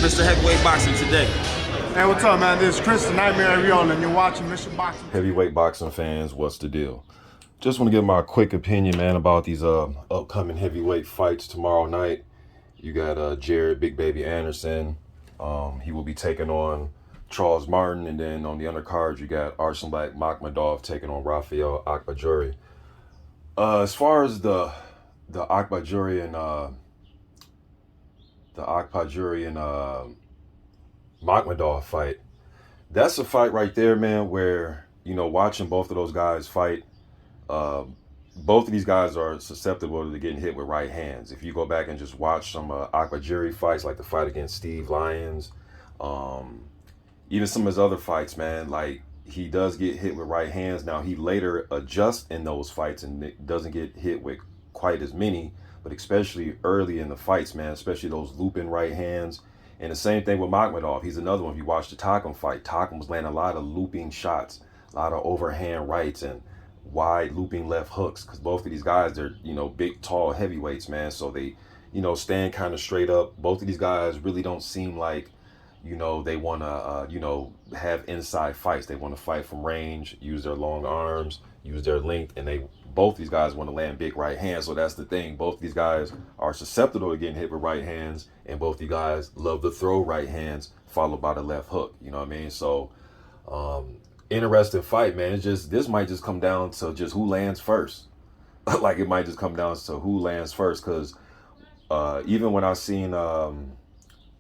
Mr. Heavyweight Boxing today? Hey, what's up, man? This is Chris, the Nightmare Ariola, and you're watching Mr. Boxing. Heavyweight boxing fans, what's the deal? Just want to give my quick opinion, man, about these upcoming heavyweight fights tomorrow night. You got Jared Big Baby Anderson. He will be taking on Charles Martin, and then on the undercard, you got Arslanbek Makhmudov taking on Rafael Akpejiori. As far as the Akpejiori and Makhmudov fight, that's a fight right there, man, where, you know, watching both of those guys fight, both of these guys are susceptible to getting hit with right hands. If you go back and just watch some Akpejiori fights, like the fight against Steve Lyons, even some of his other fights, man, like, he does get hit with right hands. Now, he later adjusts in those fights and doesn't get hit with quite as many, but especially early in the fights, man, especially those looping right hands. And the same thing with Makhmudov. He's another one. If you watch the Takam fight, Takam was landing a lot of looping shots, a lot of overhand rights and wide looping left hooks, because both of these guys, they're, you know, big, tall heavyweights, man. So they, you know, stand kind of straight up. Both of these guys really don't seem like, you know, they want to, you know, have inside fights. They want to fight from range, use their long arms, use their length, and both these guys want to land big right hands. So that's the thing. Both these guys are susceptible to getting hit with right hands, and both these guys love to throw right hands followed by the left hook. You know what I mean? So, interesting fight, man. It's just, this might just come down to just who lands first. Like, it might just come down to who lands first, because even when I seen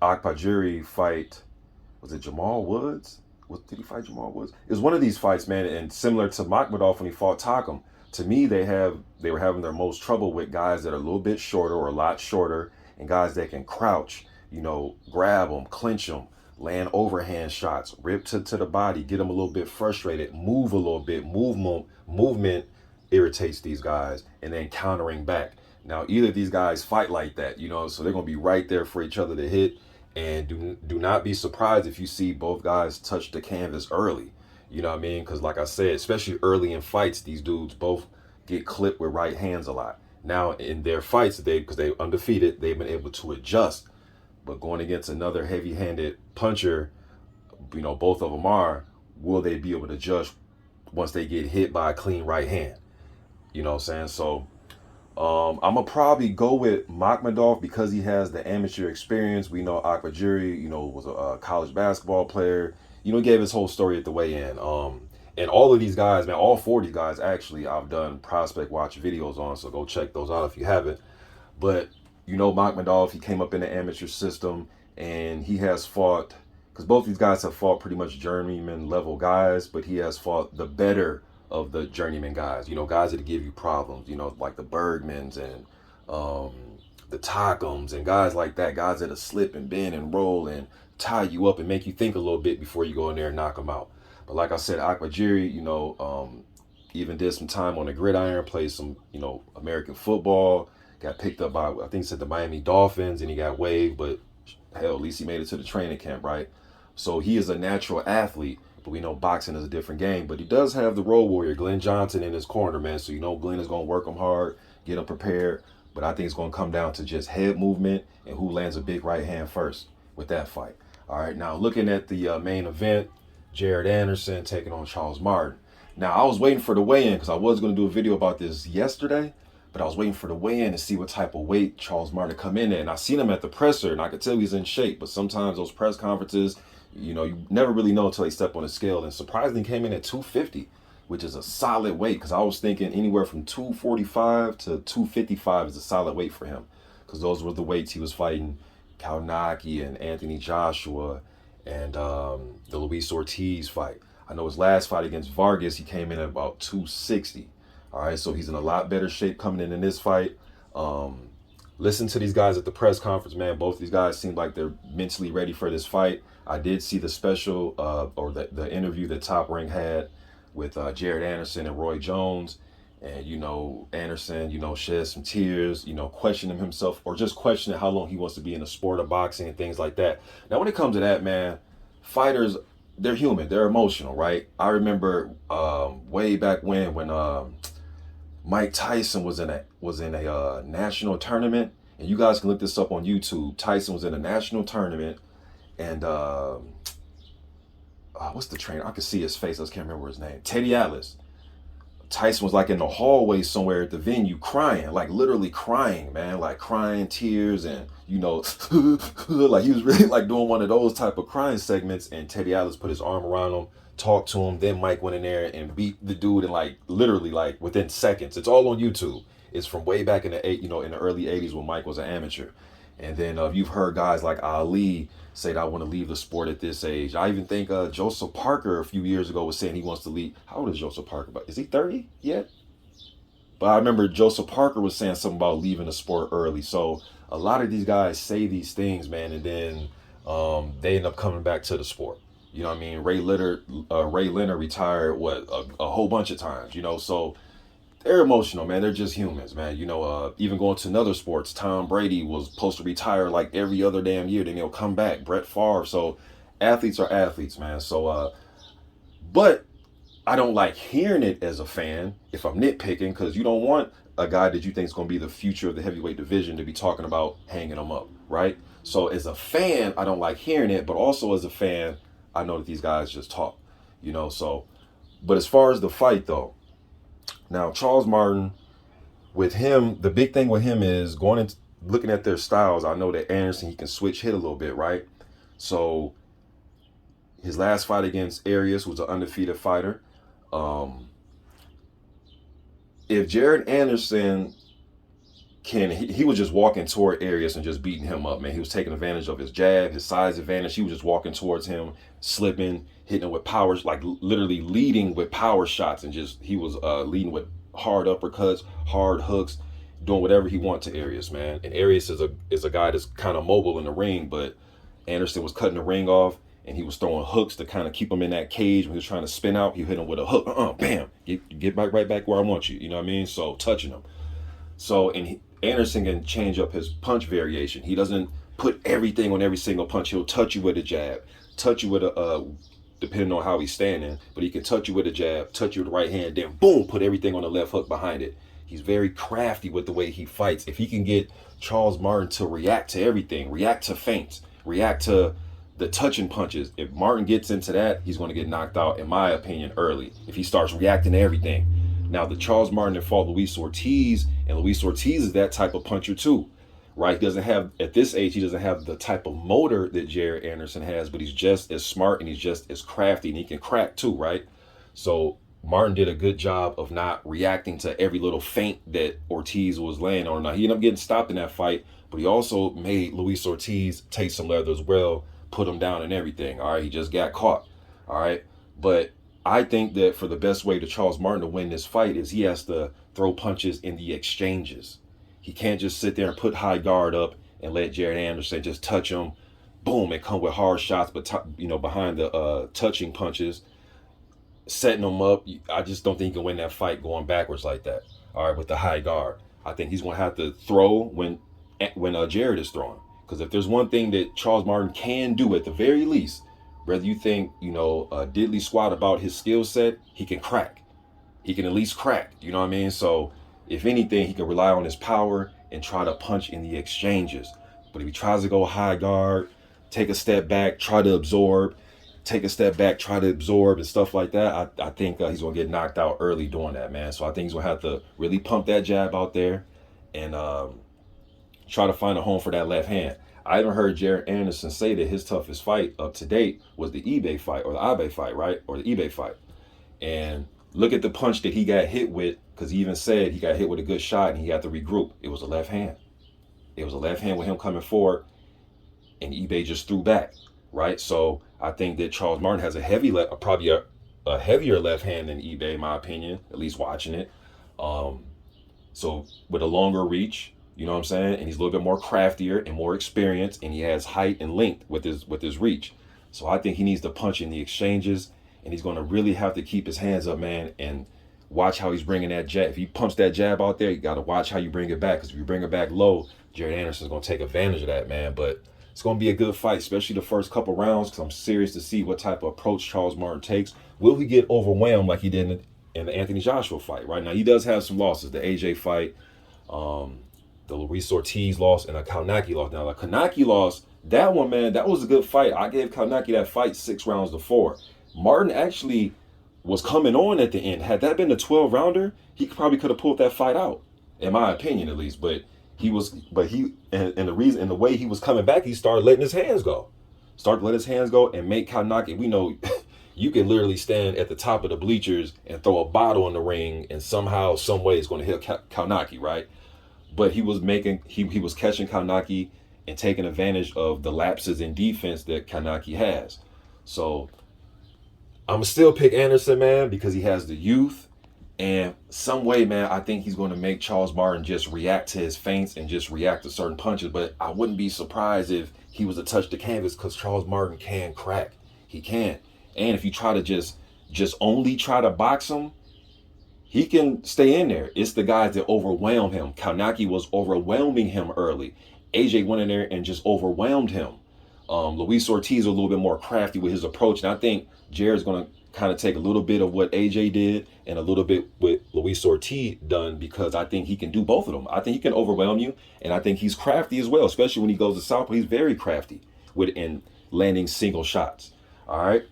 Akpejiori fight, was it Jamal Woods? Did he fight Jamal Woods? It was one of these fights, man, and similar to Makhmudov when he fought Takam. To me, they were having their most trouble with guys that are a little bit shorter or a lot shorter, and guys that can crouch, you know, grab them, clinch them, land overhand shots, rip to the body, get them a little bit frustrated, move a little bit. Movement irritates these guys, and then countering back. Now, either of these guys fight like that, you know, so they're going to be right there for each other to hit. And do not be surprised if you see both guys touch the canvas early. You know what I mean? Because like I said, especially early in fights, these dudes both get clipped with right hands a lot. Now, in their fights, because they're undefeated, they've been able to adjust. But going against another heavy-handed puncher, you know, both of them will they be able to adjust once they get hit by a clean right hand? You know what I'm saying? So, I'm going to probably go with Makhmudov because he has the amateur experience. We know Akpejiori, you know, was a college basketball player. You know, he gave his whole story at the weigh-in. And all of these guys, man, all 4 of these guys, actually, I've done prospect watch videos on, so go check those out if you haven't. But, you know, Makhmudov, he came up in the amateur system, and he has fought, because both these guys have fought pretty much journeyman-level guys, but he has fought the better of the journeyman guys, you know, guys that give you problems, you know, like the Bergmans and the Takams and guys like that, guys that'll slip and bend and roll and tie you up and make you think a little bit before you go in there and knock them out. But like I said, Akpejiori, you know, even did some time on the gridiron, played some, you know, American football, got picked up by, I think it said the Miami Dolphins, and he got waived, but hell, at least he made it to the training camp, right? So he is a natural athlete. But we know boxing is a different game. But he does have the road warrior, Glenn Johnson, in his corner, man. So you know Glenn is going to work him hard, get him prepared. But I think it's going to come down to just head movement and who lands a big right hand first with that fight. All right, now looking at the main event, Jared Anderson taking on Charles Martin. Now, I was waiting for the weigh-in because I was going to do a video about this yesterday. But I was waiting for the weigh-in to see what type of weight Charles Martin come in at. And I seen him at the presser, and I could tell he's in shape. But sometimes those press conferences, you know, you never really know until they step on the scale. And surprisingly came in at 250, which is a solid weight. Because I was thinking anywhere from 245 to 255 is a solid weight for him. Because those were the weights he was fighting Kaunaki and Anthony Joshua and the Luis Ortiz fight. I know his last fight against Vargas, he came in at about 260. All right, so he's in a lot better shape coming in this fight. Listen to these guys at the press conference, man. Both these guys seem like they're mentally ready for this fight. I did see the special or the interview that Top Rank had with Jared Anderson and Roy Jones. And, you know, Anderson, you know, shed some tears, you know, questioning himself or just questioning how long he wants to be in the sport of boxing and things like that. Now, when it comes to that, man, fighters, they're human. They're emotional, right? I remember way back when Mike Tyson was in a national tournament, and you guys can look this up on YouTube. Tyson was in a national tournament, and what's the trainer? I can see his face. I just can't remember his name. Teddy Atlas. Tyson was like in the hallway somewhere at the venue crying, like literally crying, man, like crying tears and, you know, like he was really like doing one of those type of crying segments. And Teddy Atlas put his arm around him, talked to him. Then Mike went in there and beat the dude in like literally like within seconds. It's all on YouTube. It's from way back in the in the early 80s when Mike was an amateur. And then you've heard guys like Ali say that I want to leave the sport at this age. I even think Joseph Parker a few years ago was saying he wants to leave. How old is Joseph Parker? But is he 30 yet? But I remember Joseph Parker was saying something about leaving the sport early. So a lot of these guys say these things, man, and then they end up coming back to the sport. You know what I mean? Ray Leonard retired a whole bunch of times. You know, so they're emotional, man. They're just humans, man. You know, even going to another sports, Tom Brady was supposed to retire like every other damn year. Then he'll come back. Brett Favre. So athletes are athletes, man. So, but I don't like hearing it as a fan if I'm nitpicking, because you don't want a guy that you think is going to be the future of the heavyweight division to be talking about hanging him up, right? So as a fan, I don't like hearing it, but also as a fan, I know that these guys just talk, you know. So, but as far as the fight though, now, Charles Martin, with him, the big thing with him is going into looking at their styles. I know that Anderson, he can switch hit a little bit, right? So his last fight against Arias was an undefeated fighter. If Jared Anderson he was just walking toward Arias and just beating him up, man. He was taking advantage of his jab, his size advantage. He was just walking towards him, slipping, hitting him with powers, like literally leading with power shots, and just he was leading with hard uppercuts, hard hooks, doing whatever he wanted to Arias, man. And Arias is a guy that's kind of mobile in the ring, but Anderson was cutting the ring off, and he was throwing hooks to kind of keep him in that cage. When he was trying to spin out, he hit him with a hook, bam, get back right back where I want you. You know what I mean? So touching him. So Anderson can change up his punch variation. He doesn't put everything on every single punch. He'll touch you with a jab, touch you with a depending on how he's standing, but he can touch you with a jab, touch you with the right hand, then boom, put everything on the left hook behind it. He's very crafty with the way he fights. If he can get Charles Martin to react to everything, react to feints, react to the touching punches, if Martin gets into that, he's going to get knocked out, in my opinion, early. If he starts reacting to everything. Now, the Charles Martin that fought Luis Ortiz, and Luis Ortiz is that type of puncher too, right? He doesn't have, at this age, he doesn't have the type of motor that Jared Anderson has, but he's just as smart and he's just as crafty, and he can crack too, right? So Martin did a good job of not reacting to every little feint that Ortiz was laying on. Now, he ended up getting stopped in that fight, but he also made Luis Ortiz take some leather as well, put him down and everything, all right? He just got caught, all right? But I think that for the best way to Charles Martin to win this fight is he has to throw punches in the exchanges. He can't just sit there and put high guard up and let Jared Anderson just touch him, boom, and come with hard shots, but behind the touching punches, setting him up. I just don't think he can win that fight going backwards like that. All right, with the high guard, I think he's going to have to throw when Jared is throwing. Because if there's one thing that Charles Martin can do at the very least, whether you think, diddly squat about his skill set, he can crack. He can at least crack, you know what I mean? So if anything, he can rely on his power and try to punch in the exchanges. But if he tries to go high guard, take a step back, try to absorb, take a step back, try to absorb and stuff like that, I think he's going to get knocked out early doing that, man. So I think he's going to have to really pump that jab out there and try to find a home for that left hand. I even heard Jared Anderson say that his toughest fight up to date was the eBay fight, or the Abe fight, right? Or the eBay fight. And look at the punch that he got hit with, because he even said he got hit with a good shot and he had to regroup. It was a left hand. It was a left hand with him coming forward, and eBay just threw back, right? So I think that Charles Martin has probably a heavier left hand than eBay, in my opinion, at least watching it. So with a longer reach, you know what I'm saying? And he's a little bit more craftier and more experienced, and he has height and length with his reach. So I think he needs to punch in the exchanges, and he's going to really have to keep his hands up, man, and watch how he's bringing that jab. If he pumps that jab out there, you got to watch how you bring it back, because if you bring it back low, Jared Anderson's going to take advantage of that, man. But it's going to be a good fight, especially the first couple rounds, because I'm serious to see what type of approach Charles Martin takes. Will he get overwhelmed like he did in the Anthony Joshua fight? Right now, he does have some losses. The AJ fight, the Luis Ortiz loss, and a Kanaki loss. Now, the Kanaki loss, That one, man, that was a good fight. I gave Kanaki that fight 6 rounds to 4. Martin actually was coming on at the end. Had that been a 12 rounder, he probably could have pulled that fight out, in my opinion at least. But the reason and the way he was coming back, he started letting his hands go. Started to let his hands go and make Kanaki. We know you can literally stand at the top of the bleachers and throw a bottle in the ring, and somehow, some way, it's going to hit Kanaki, right? But he was catching Kanaki and taking advantage of the lapses in defense that Kanaki has. So I'm still pick Anderson, man, because he has the youth. And some way, man, I think he's going to make Charles Martin just react to his feints and just react to certain punches. But I wouldn't be surprised if he was to touch the canvas, because Charles Martin can crack. He can. And if you try to just only try to box him, he can stay in there. It's the guys that overwhelm him. Kanaki was overwhelming him early. AJ went in there and just overwhelmed him. Luis Ortiz was a little bit more crafty with his approach. And I think Jared's going to kind of take a little bit of what AJ did and a little bit what Luis Ortiz done, because I think he can do both of them. I think he can overwhelm you, and I think he's crafty as well, especially when he goes to southpaw. He's very crafty in landing single shots. All right.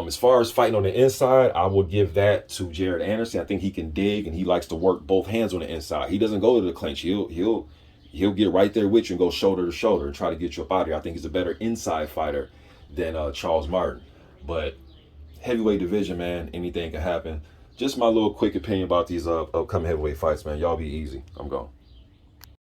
As far as fighting on the inside, I would give that to Jared Anderson. I think he can dig, and he likes to work both hands on the inside. He doesn't go to the clinch. He'll get right there with you and go shoulder to shoulder and try to get you up out of here. I think he's a better inside fighter than Charles Martin. But heavyweight division, man, anything can happen. Just my little quick opinion about these upcoming heavyweight fights, man. Y'all be easy. I'm gone.